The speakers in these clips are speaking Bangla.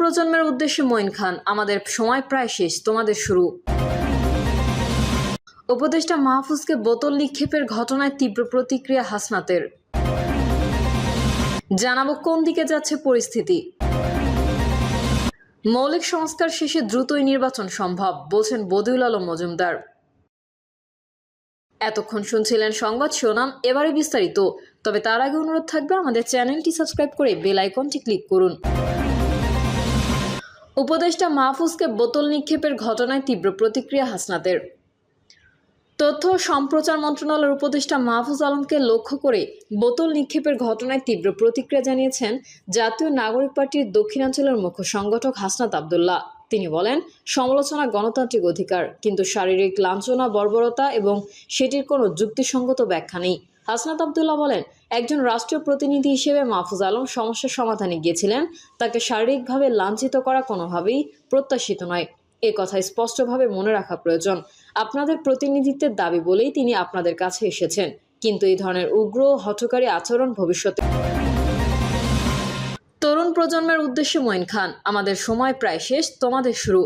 প্রজন্মের উদ্দেশ্যে মঈন খান, আমাদের সময় প্রায় শেষ, তোমাদের শুরু। উপদেষ্টা মাহফুজকে বোতল নিক্ষেপের ঘটনায় তীব্র প্রতিক্রিয়া হাসনাতের। জানাবো কোন দিকে যাচ্ছে পরিস্থিতি। মৌলিক সংস্কার শেষে দ্রুতই নির্বাচন সম্ভব, বলছেন বদিউল আলম মজুমদার। এতক্ষণ শুনছিলেন সংবাদ শিরোনাম, এবারে বিস্তারিত। তবে তার আগে অনুরোধ থাকবে আমাদের চ্যানেলটি সাবস্ক্রাইব করে বেল আইকনটি ক্লিক করুন। উপদেষ্টা মাহফুজকে বোতল নিক্ষেপের ঘটনায় তীব্র প্রতিক্রিয়া হাসনাতের। তথ্য ও সম্প্রচার মন্ত্রণালয়ের উপদেষ্টা মাহফুজ আলমকে লক্ষ্য করে বোতল নিক্ষেপের ঘটনায় তীব্র প্রতিক্রিয়া জানিয়েছেন জাতীয় নাগরিক পার্টির দক্ষিণাঞ্চলের মুখ্য সংগঠক হাসনাত আবদুল্লাহ। তিনি বলেন, সমালোচনা গণতান্ত্রিক অধিকার, কিন্তু শারীরিক লাঞ্ছনা, বর্বরতা এবং সেটির কোনো যুক্তিসঙ্গত ব্যাখ্যা নেই। হাসনাত আবদুল্লাহ বলেন, একজন রাষ্ট্রীয় প্রতিনিধি হিসেবে মাহফুজ আলম সমস্যার সমাধানে গিয়েছিলেন। তাকে শারীরিকভাবে লাঞ্ছিত করা কোনোভাবেই প্রত্যাশিত নয়। এ কথা স্পষ্টভাবে মনে রাখা প্রয়োজন। আপনাদের প্রতিনিধিত্বের দাবি বলেই তিনি আপনাদের কাছে এসেছেন, কিন্তু এই ধরনের উগ্র হঠকারী আচরণ ভবিষ্যতে। তরুণ প্রজন্মের উদ্দেশ্যে মঈন খান, আমাদের সময় প্রায় শেষ, তোমাদের শুরু।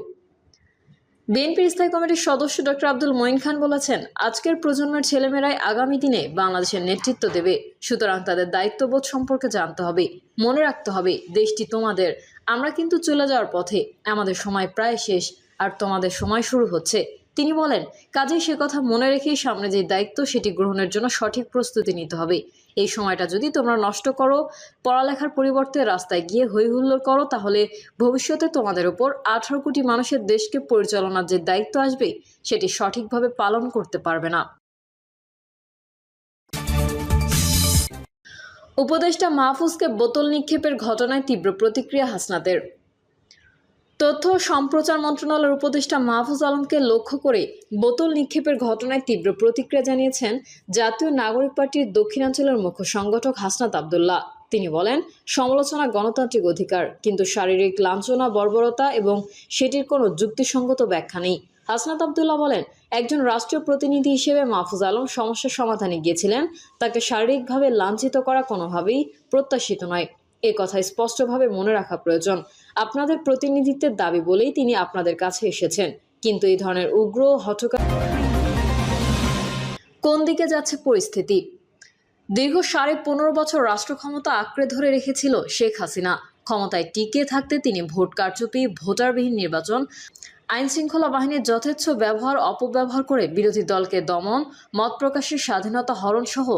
বিএনপির স্থায়ী কমিটির সদস্য ডক্টর আব্দুল মঈন খান বলেছেন, আজকের প্রজন্মের ছেলেমেয়েরাই আগামী দিনে বাংলাদেশের নেতৃত্ব দেবে। সুতরাং তাদের দায়িত্ববোধ সম্পর্কে জানতে হবে, মনে রাখতে হবে দেশটি তোমাদের। আমরা কিন্তু চলে যাওয়ার পথে, আমাদের সময় প্রায় শেষ, আর তোমাদের সময় শুরু হচ্ছে। তিনি বলেন, কাজেই সে কথা মনে রেখেই সামনে যে দায়িত্ব সেটি গ্রহণের জন্য সঠিক প্রস্তুতি নিতে হবে। এই সময়টা যদি তোমরা নষ্ট করো, পড়ালেখার পরিবর্তে রাস্তায় গিয়ে হই হুল্লোড় করো, তাহলে ভবিষ্যতে তোমাদের উপর 18 কোটি মানুষের দেশকে পরিচালনার যে দায়িত্ব আসবে সেটি সঠিকভাবে পালন করতে পারবে না। উপদেষ্টা মাহফুজকে বোতল নিক্ষেপের ঘটনায় তীব্র প্রতিক্রিয়া হাসনাতের। তথ্য ও সম্প্রচার মন্ত্রণালয়ের উপদেষ্টা মাহফুজ আলমকে লক্ষ্য করে বোতল নিক্ষেপের ঘটনায় তীব্র প্রতিক্রিয়া জানিয়েছেন জাতীয় নাগরিক পার্টির দক্ষিণাঞ্চলের মুখ্য সংগঠক হাসনাত আবদুল্লাহ। তিনি বলেন, সমালোচনা গণতান্ত্রিক অধিকার, কিন্তু শারীরিক লাঞ্ছনা, বর্বরতা এবং সেটির কোনো যুক্তিসঙ্গত ব্যাখ্যা নেই। হাসনাত আবদুল্লাহ বলেন, একজন রাষ্ট্রীয় প্রতিনিধি হিসেবে মাহফুজ আলম সমস্যার সমাধানে গিয়েছিলেন। তাকে শারীরিকভাবে লাঞ্ছিত করা কোনোভাবেই প্রত্যাশিত নয়। এ কথা স্পষ্টভাবে মনে রাখা প্রয়োজন। আপনাদের প্রতিনিধিত্বের দাবি বলেই তিনি আপনাদের কাছে এসেছেন, কিন্তু এই ধরনের উগ্র হঠকারী। কোন দিকে যাচ্ছে পরিস্থিতি। দীর্ঘ 15.5 বছর রাষ্ট্র ক্ষমতা আঁকড়ে ধরে রেখেছিল শেখ হাসিনা। ক্ষমতায় টিকে থাকতে তিনি ভোট কারচুপি, ভোটারবিহীন নির্বাচন, আইন শৃঙ্খলা বাহিনীর যথেচ্ছ ব্যবহার অপব্যবহার করে বিরোধী দলকে দমন, মত প্রকাশের স্বাধীনতা হরণ সহ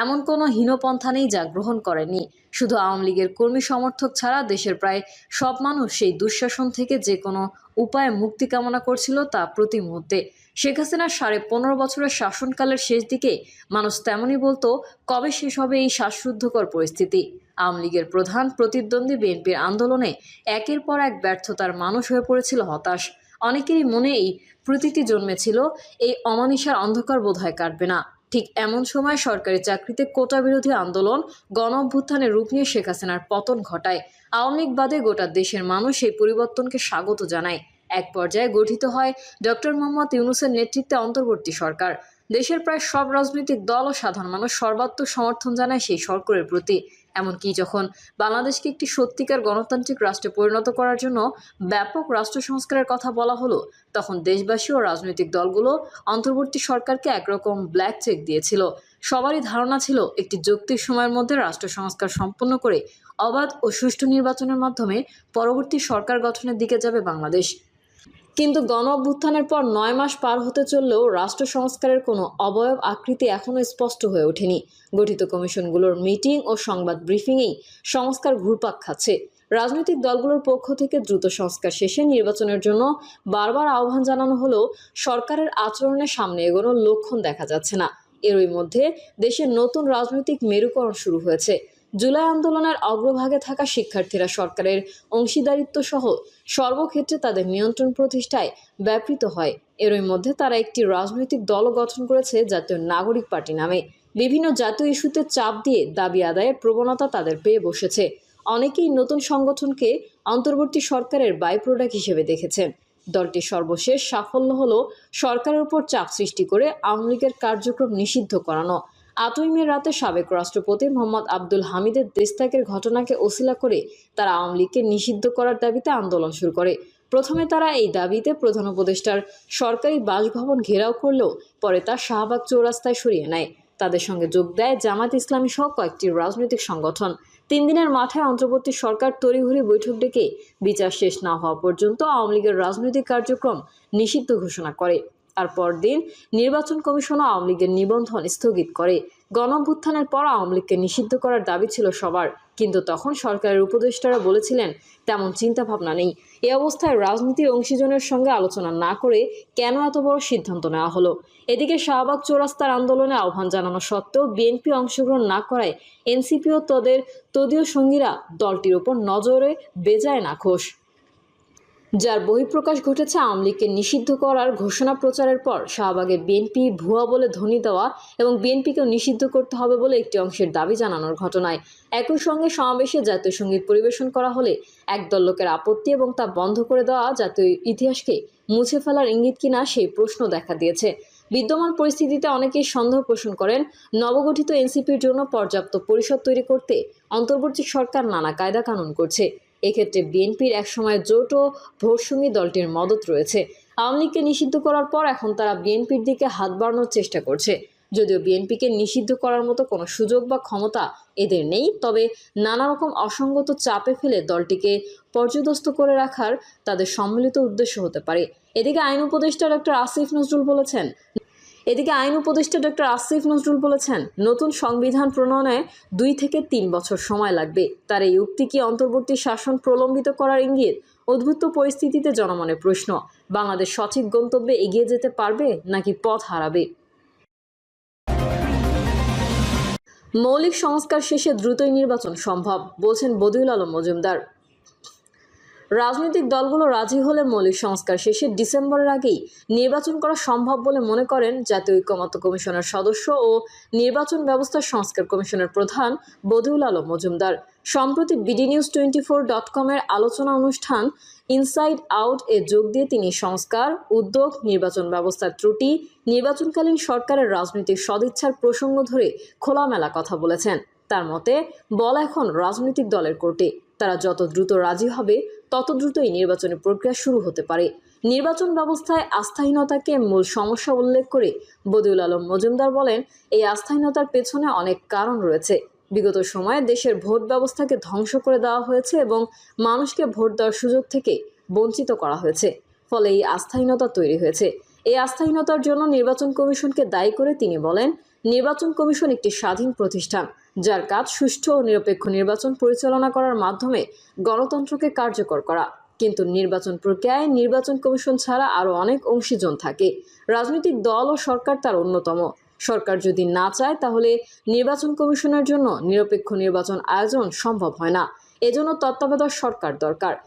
এমন কোনো হীনপন্থা নেই যা গ্রহণ করেনি। শুধু আওয়ামী লীগের কর্মী সমর্থক ছাড়া দেশের প্রায় সব মানুষ সেই দুঃশাসন থেকে যে কোনো উপায়ে মুক্তি কামনা করছিল, তা প্রতি মুহূর্তে। শেখ হাসিনার 15.5 বছরের শাসনকালের শেষ দিকে মানুষ তেমনই বলতো, কবে শেষ হবে এই শ্বাসরুদ্ধকর পরিস্থিতি। আওয়ামী লীগের প্রধান প্রতিদ্বন্দ্বী বিএনপির আন্দোলনে একের পর এক ব্যর্থতার মানুষ হয়ে পড়েছিল হতাশ। অনেকেরই মনে এই প্রতীতি জন্মেছিল, এই অমানিসার অন্ধকার বোধহয় কাটবে না। ঠিক এমন সময় সরকারি চাকরিতে কোটা বিরোধী আন্দোলন, গণ অভ্যুত্থানের রূপ নিয়ে শেখ হাসিনার পতন ঘটায়। আওয়ামী লীগ বাদে গোটা দেশের মানুষ এই পরিবর্তনকে স্বাগত জানায়। এক পর্যায়ে গঠিত হয় ডক্টর মোহাম্মদ ইউনূসের নেতৃত্বে অন্তর্বর্তী সরকার। দেশের প্রায় সব রাজনৈতিক দল ও সাধারণ মানুষ সর্বাত্মক সমর্থন জানায় সেই সরকারের প্রতি। এমনকি যখন বাংলাদেশকে একটি সত্যিকার গণতান্ত্রিক রাষ্ট্রে পরিণত করার জন্য ব্যাপক রাষ্ট্র সংস্কারের কথা বলা হলো, তখন দেশবাসী ও রাজনৈতিক দলগুলো অন্তর্বর্তী সরকারকে একরকম ব্ল্যাক চেক দিয়েছিল। সবারই ধারণা ছিল একটি যৌক্তিক সময়ের মধ্যে রাষ্ট্র সংস্কার সম্পন্ন করে অবাধ ও সুষ্ঠু নির্বাচনের মাধ্যমে পরবর্তী সরকার গঠনের দিকে যাবে বাংলাদেশ। কিন্তু গণ অভ্যুত্থানের পর 9 মাস পার হতে চললেও রাষ্ট্র সংস্কারের কোনো অবয়ব আকৃতি এখনও স্পষ্ট হয়ে ওঠেনি। গঠিত কমিশনগুলোর মিটিং ও সংবাদ ব্রিফিংয়েই সংস্কার ঘুরপাক খাচ্ছে। রাজনৈতিক দলগুলোর পক্ষ থেকে দ্রুত সংস্কার শেষে নির্বাচনের জন্য বারবার আহ্বান জানানো হলেও সরকারের আচরণের সামনে এগোনোর লক্ষণ দেখা যাচ্ছে না। এরই মধ্যে দেশের নতুন রাজনৈতিক মেরুকরণ শুরু হয়েছে। জুলাই আন্দোলনের অগ্রভাগে থাকা শিক্ষার্থীরা সরকারের অংশীদারিত্ব সহ সর্বক্ষেত্রে তাদের নিয়ন্ত্রণ প্রতিষ্ঠায় ব্যাপৃত হয়। এরই মধ্যে তারা একটি রাজনৈতিক দলও গঠন করেছে জাতীয় নাগরিক পার্টি নামে। বিভিন্ন জাতীয় ইস্যুতে চাপ দিয়ে দাবি আদায়ের প্রবণতা তাদের পেয়ে বসেছে। অনেকেই নতুন সংগঠনকে অন্তর্বর্তী সরকারের বাই প্রোডাক্ট হিসেবে দেখেছেন। দলটির সর্বশেষ সাফল্য হলো সরকারের উপর চাপ সৃষ্টি করে আওয়ামী লীগের কার্যক্রম নিষিদ্ধ করানো। 8ই মে রাতে সাবেক রাষ্ট্রপতি মোহাম্মদ আব্দুল হামিদের দেশত্যাগের ঘটনাকে ওসিলা করে তারা আওয়ামী লীগকে নিষিদ্ধ করার দাবিতে আন্দোলন শুরু করে। প্রথমে তারা এই দাবিতে প্রধান উপদেষ্টার সরকারি বাসভবন ঘেরাও করলেও পরে তা শাহবাগ চৌরাস্তায় সরিয়ে নেয়। তাদের সঙ্গে যোগ দেয় জামাত ইসলামী সহ কয়েকটি রাজনৈতিক সংগঠন। 3 দিনের মাথায় অন্তর্বর্তী সরকার তড়িঘড়ি বৈঠক ডেকে বিচার শেষ না হওয়া পর্যন্ত আওয়ামী লীগের রাজনৈতিক কার্যক্রম নিষিদ্ধ ঘোষণা করে। আর পরদিন নির্বাচন কমিশনও আওয়ামী লীগের নিবন্ধন স্থগিত করে। গণঅভ্যুত্থানের পর আওয়ামী লীগকে নিষিদ্ধ করার দাবি ছিল সবার, কিন্তু তখন সরকারের উপদেষ্টারা বলেছিলেন তেমন চিন্তাভাবনা নেই। এই অবস্থায় রাজনীতির অংশীজনের সঙ্গে আলোচনা না করে কেন এত বড় সিদ্ধান্ত নেওয়া হলো? এদিকে শাহবাগ চৌরাস্তার আন্দোলনে আহ্বান জানানো সত্ত্বেও বিএনপি অংশগ্রহণ না করায় এনসিপি ও তাদের তদীয় সঙ্গীরা দলটির উপর নজরে বেজায় নাখোশ। যার বহিঃপ্রকাশ ঘটেছে আওয়ামী লীগকে নিষিদ্ধ করার ঘোষণা প্রচারের পর শাহবাগে বিএনপি ভুয়া বলে ধ্বনি দেওয়া এবং বিএনপিকেও নিষিদ্ধ করতে হবে বলে একটি অংশের দাবি জানানোর ঘটনায় একই সঙ্গে সমাবেশে জাতীয় সঙ্গীত পরিবেশন করা হলে একদল লোকের আপত্তি এবং তা বন্ধ করে দেওয়া জাতীয় ইতিহাসকে মুছে ফেলার ইঙ্গিত কিনা সেই প্রশ্ন দেখা দিয়েছে। বিদ্যমান পরিস্থিতিতে অনেকেই সন্দেহ পোষণ করেন নবগঠিত এনসিপির জন্য পর্যাপ্ত পরিষদ তৈরি করতে অন্তর্বর্তী সরকার নানা কায়দা কানুন করছে। এক্ষেত্রে বিএনপির একসময় জোট ও ভোটসঙ্গী দলটির মদত রয়েছে। আওয়ামী লীগকে নিষিদ্ধ করার পর এখন তারা বিএনপির দিকে হাত বাড়ানোর চেষ্টা করছে। যদিও বিএনপিকে নিষিদ্ধ করার মতো কোনো সুযোগ বা ক্ষমতা এদের নেই, তবে নানা রকম অসঙ্গত চাপে ফেলে দলটিকে পর্যদস্ত করে রাখার তাদের সম্মিলিত উদ্দেশ্য হতে পারে। এদিকে আইন উপদেষ্টা ডক্টর আসিফ নজরুল বলেছেন নতুন সংবিধান প্রণয়নে 2 থেকে 3 বছর সময় লাগবে। তার এই উক্তি কি অন্তর্বর্তী শাসন প্রলম্বিত করার ইঙ্গিত? উদ্ভূত পরিস্থিতিতে জনমনে প্রশ্ন, বাংলাদেশ সঠিক গন্তব্যে এগিয়ে যেতে পারবে নাকি পথ হারাবে? মৌলিক সংস্কার শেষে দ্রুতই নির্বাচন সম্ভব বলছেন বদিউল আলম মজুমদার। রাজনৈতিক দলগুলো রাজি হলে মৌলিক সংস্কার শেষে ডিসেম্বরের আগেই নির্বাচন করা সম্ভব বলে মনে করেন জাতীয় ঐকমত্য কমিশনের সদস্য ও নির্বাচন ব্যবস্থা সংস্কার কমিশনের প্রধান বদিউল আলম মজুমদার। সম্প্রতি bdnews24.com এর আলোচনা অনুষ্ঠান ইনসাইড আউট এ যোগ দিয়ে তিনি সংস্কার, উদ্যোগ, নির্বাচন ব্যবস্থার ত্রুটি, নির্বাচনকালীন সরকারের রাজনৈতিক সদিচ্ছার প্রসঙ্গ ধরে খোলামেলা কথা বলেছেন। তার মতে বল এখন রাজনৈতিক দলের কোর্টে। তারা যত দ্রুত রাজি হবে তত দ্রুতই নির্বাচনের প্রক্রিয়া শুরু হতে পারে। নির্বাচন ব্যবস্থায় আস্থাহীনতাকে মূল সমস্যা উল্লেখ করে বদিউল আলম মজুমদার বলেন, এই আস্থাহীনতার পেছনে অনেক কারণ রয়েছে। বিগত সময়ে দেশের ভোট ব্যবস্থাকে ধ্বংস করে দেওয়া হয়েছে এবং মানুষকে ভোট দেওয়ার সুযোগ থেকে বঞ্চিত করা হয়েছে। ফলে এই আস্থাহীনতা তৈরি হয়েছে। এই আস্থাহীনতার জন্য নির্বাচন কমিশনকে দায়ী করে তিনি বলেন, নির্বাচন কমিশন একটি স্বাধীন প্রতিষ্ঠান, যার কাজ সুষ্ঠু ও নিরপেক্ষ নির্বাচন পরিচালনা করার মাধ্যমে গণতন্ত্রকে কার্যকর করা। কিন্তু নির্বাচন প্রক্রিয়ায় নির্বাচন কমিশন ছাড়া আরও অনেক অংশীজন থাকে। রাজনৈতিক দল ও সরকার তার অন্যতম। সরকার যদি না চায় তাহলে নির্বাচন কমিশনের জন্য নিরপেক্ষ নির্বাচন আয়োজন সম্ভব হয় না। এজন্য তত্ত্বাবধায়ক সরকার দরকার।